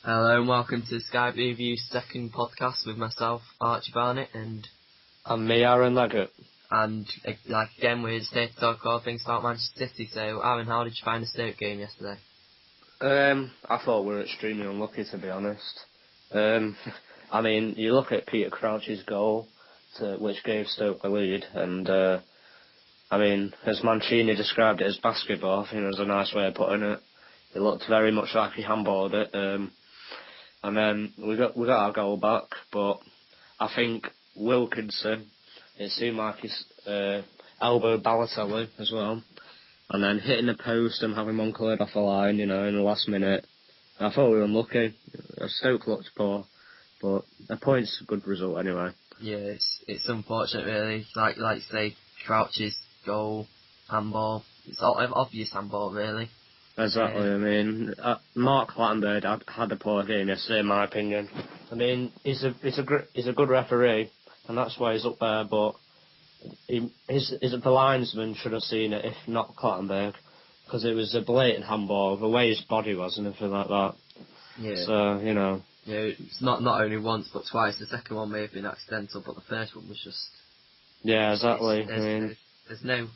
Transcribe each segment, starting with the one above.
Hello and welcome to Sky Blue View's second podcast with myself, Archie Barnett, and Me, Aaron Leggett. again we're here to talk all things about Manchester City. So Aaron, how did you find the Stoke game yesterday? I thought we were extremely unlucky, to be honest. You look at Peter Crouch's goal, which gave Stoke the lead, and as Mancini described it as basketball, I think it was a nice way of putting it. It looked very much like he handballed it. And then we got our goal back, but I think Wilkinson, it seemed like he's elbowed Balotelli as well, and then hitting the post and having one cleared off the line, in the last minute. I thought we were unlucky. Stoke looked poor, but a point's a good result anyway. Yeah, it's unfortunate really. Like you say, Crouch's goal, handball. It's all obvious handball really. Exactly. Mark Clattenburg had a poor game yesterday, in my opinion. He's a good referee, and that's why he's up there. But the linesman should have seen it, if not Clattenburg, because it was a blatant handball, the way his body was and everything like that. Yeah. So Yeah, it's not only once but twice. The second one may have been accidental, but the first one was just. Yeah, exactly. There's no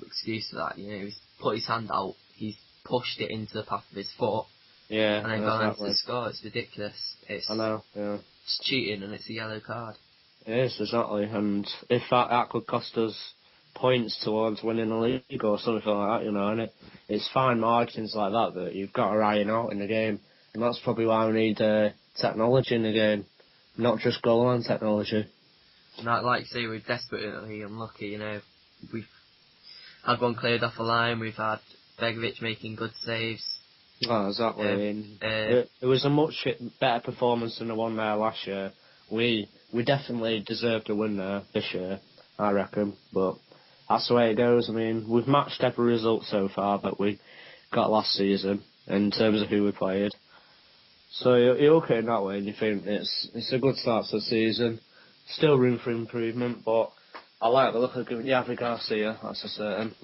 excuse for that. He's put his hand out. He's pushed it into the path of his foot. Yeah, and then gone into the score. It's ridiculous. I know. Yeah. It's cheating, and it's a yellow card. It is, exactly. And if that could cost us points towards winning the league or something like that, and it's fine margins like that you've got to iron out in the game, and that's probably why we need technology in the game, not just goal line technology. And like you say, we're desperately unlucky. We've had one cleared off the line. We've had Begovic making good saves. Oh, exactly. It was a much better performance than the one there last year. We definitely deserved to win there this year, I reckon. But that's the way it goes. We've matched every result so far that we got last season in terms of who we played. So you're okay in that way, and you think it's a good start to the season. Still room for improvement, but I like the look of Javi Garcia, that's a certain.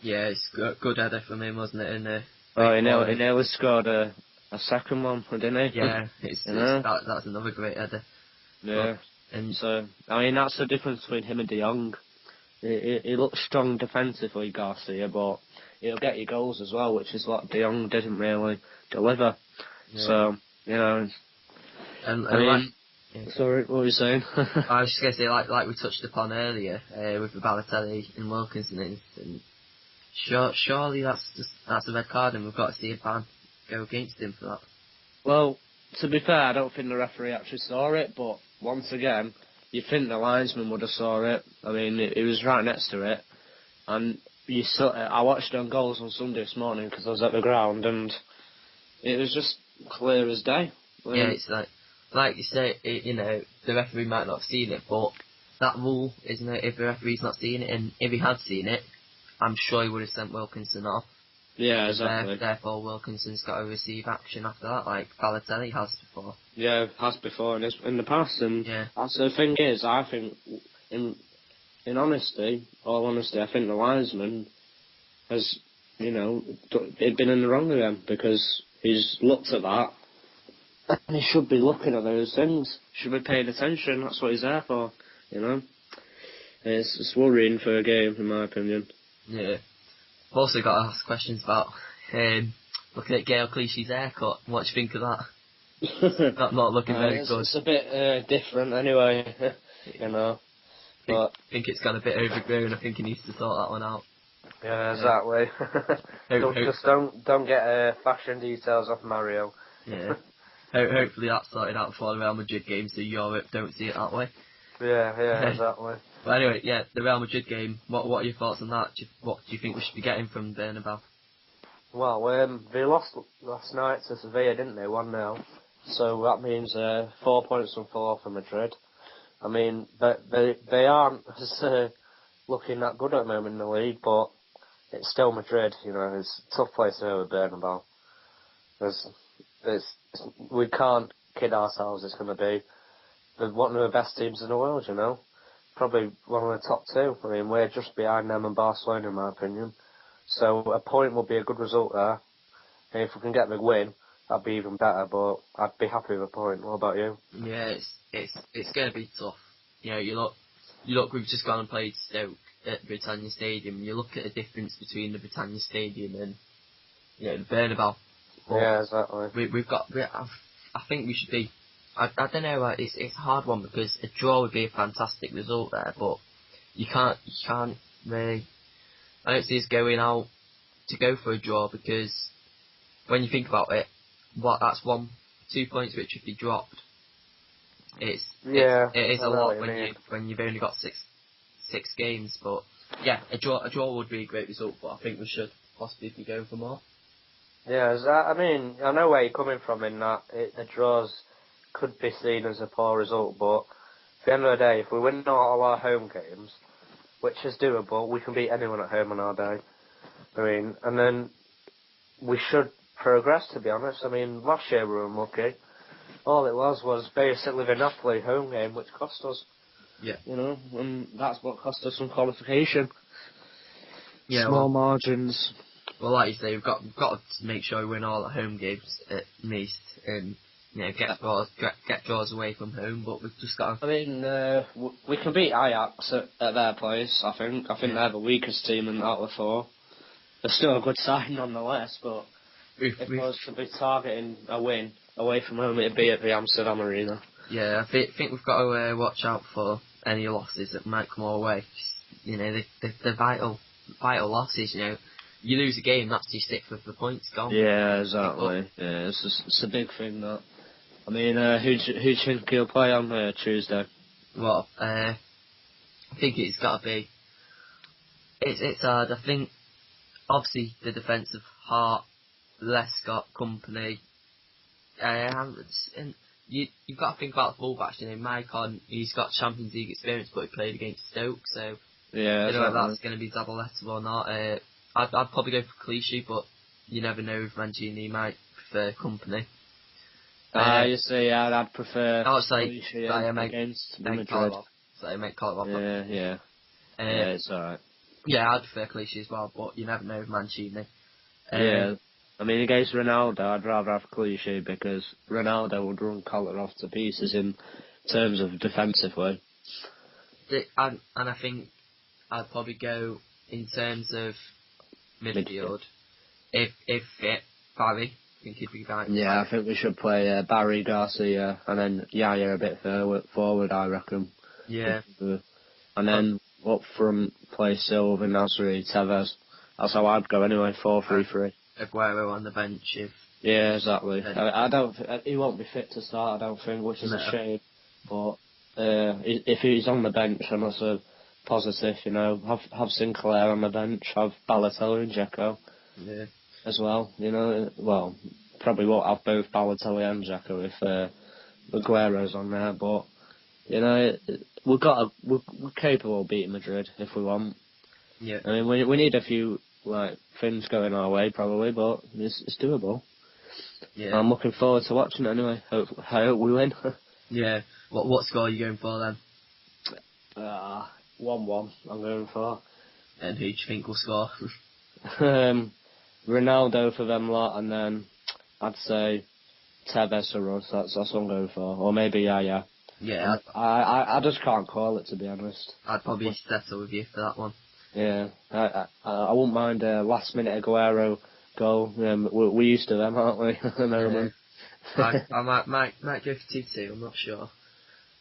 Yeah, it's a good header from him, wasn't it? He nearly scored a second one, didn't he? Yeah, that's another great header. Yeah, that's the difference between him and De Jong. He looks strong defensively, Garcia, but he'll get you goals as well, which is what De Jong didn't really deliver. Yeah. So, sorry, what were you saying? I was just going to say, like we touched upon earlier, with the Balotelli and Wilkinson incident, surely that's a red card, and we've got to see a ban go against him for that. Well, to be fair, I don't think the referee actually saw it, but once again, you think the linesman would have saw it. It was right next to it, and I watched it on Goals on Sunday this morning because I was at the ground, and it was just clear as day. Yeah, it's like you say, the referee might not have seen it, but that rule, isn't it? If the referee's not seen it, and if he had seen it, I'm sure he would have sent Wilkinson off. Yeah, exactly. Therefore, Wilkinson's got to receive action after that, like Balotelli has before. Yeah, has before in the past, and that's the thing is, I think, in all honesty, I think the linesman has, been in the wrong again, because he's looked at that, and he should be looking at those things. Should be paying attention. That's what he's there for. It's worrying for a game, in my opinion. Yeah. I've also got to ask questions about looking at Gail Clichy's haircut. What do you think of that? not looking very good. It's a bit different, anyway. I think it's got a bit overgrown. I think he needs to sort that one out. Yeah, exactly. Don't get fashion details off Mario. Yeah. Hopefully that's sorted out before the Real Madrid game, so Europe don't see it that way. Yeah, exactly. But anyway, the Real Madrid game, what are your thoughts on that? What do you think we should be getting from Bernabeu? Well, they lost last night to Sevilla, didn't they? 1-0. So that means 4 points from 4 for Madrid. They aren't looking that good at the moment in the league, but it's still Madrid. It's a tough place to go with Bernabeu. We can't kid ourselves. It's going to be one of the best teams in the world. Probably one of the top two. We're just behind them and Barcelona, in my opinion. So a point will be a good result there. And if we can get the win, that'd be even better. But I'd be happy with a point. What about you? Yeah, it's going to be tough. You know, you look. We've just gone and played Stoke at Britannia Stadium. You look at the difference between the Britannia Stadium and the Bernabeu. But Yeah, exactly. I think we should be. I don't know. It's a hard one because a draw would be a fantastic result there, but you can't really. I don't see us going out to go for a draw because when you think about it, that's 2 points which if you dropped, it is a lot when you've only got six games. But yeah, a draw would be a great result, but I think we should possibly be going for more. Yeah, I mean, I know where you're coming from in that the draws could be seen as a poor result, but at the end of the day, if we win all our home games, which is doable, we can beat anyone at home on our day. I mean, and then we should progress, to be honest. I mean, last year we were unlucky. All it was basically the Napoli home game, which cost us. Yeah. You know, and that's what cost us some qualification. Yeah, Small margins. Well, like you say, we've got to make sure we win all the home games at least, and get draws away from home. But we've just got. I mean, we can beat Ajax at their place. I think they're the weakest team in out of the four. They're still a good side nonetheless, but if I was to be targeting a win away from home, it'd be at the Amsterdam Arena. Yeah, I think we've got to watch out for any losses that might come our way. You know, the vital losses. You know, you lose a game, that's your sixth of the points gone. Yeah, exactly. Yeah, it's a big thing that. I mean, who do you think he'll play on Tuesday? Well, I think it's got to be. It's hard. I think obviously the defensive heart, Lescott, Company. And you've got to think about the fullbacks. You know, Maicon, he's got Champions League experience, but he played against Stoke, so yeah, I don't know if that's going to be Zabaleta or not. I'd probably go for Clichy, but you never know with Mancini, he might prefer Company. You see, I'd prefer Clichy against Madrid. Make Kolarov. Yeah, it's alright. Yeah, I'd prefer Clichy as well, but you never know with Mancini. Yeah. I mean, against Ronaldo, I'd rather have Clichy because Ronaldo would run Kolarov to pieces in terms of defensively. And I think I'd probably go in terms of midfield. If fit, Barry, I think he'd be right. Yeah, I think we should play Barry, Garcia, and then Yaya a bit forward, I reckon. Yeah. And then up front, play Silva, Nasri, Tevez. That's how I'd go anyway, 4-3-3. Aguero on the bench if... Yeah, exactly. I don't... He won't be fit to start, I don't think, which is a shame. But if he's on the bench, then that's a positive, you know. Have Sinclair on the bench, have Balotelli and Dzeko as well, you know. Well, probably won't have both Balotelli and Dzeko if Aguero's on there, but, you know, we're capable of beating Madrid if we want. Yeah. I mean, we need a few things going our way probably, but it's doable. Yeah. I'm looking forward to watching it anyway. I hope we win. Yeah. What score are you going for then? 1-1. I'm going for. And who do you think will score? Ronaldo for them lot, and then I'd say Tevez or us. That's what I'm going for, or maybe yeah. Yeah. I just can't call it, to be honest. I'd probably settle with you for that one. Yeah, I wouldn't mind a last minute Aguero goal. We're used to them, aren't we? I might go for 2-2. I'm not sure.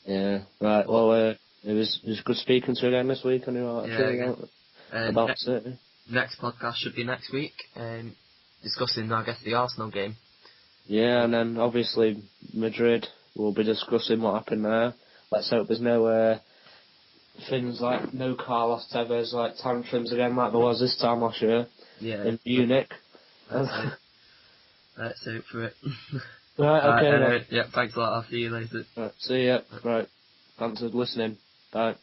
Yeah. Right. Well, it was good speaking to you again this week. About City. Next podcast should be next week, discussing I guess the Arsenal game. Yeah, and then obviously Madrid. We'll be discussing what happened there. Let's hope there's no things like no Carlos Tevez like tantrums again like there was this time last year in Munich. Let's hope for it. Right, okay. Yeah, thanks a lot. I'll see you later. Right, see ya. Right. Thanks for listening. Bye.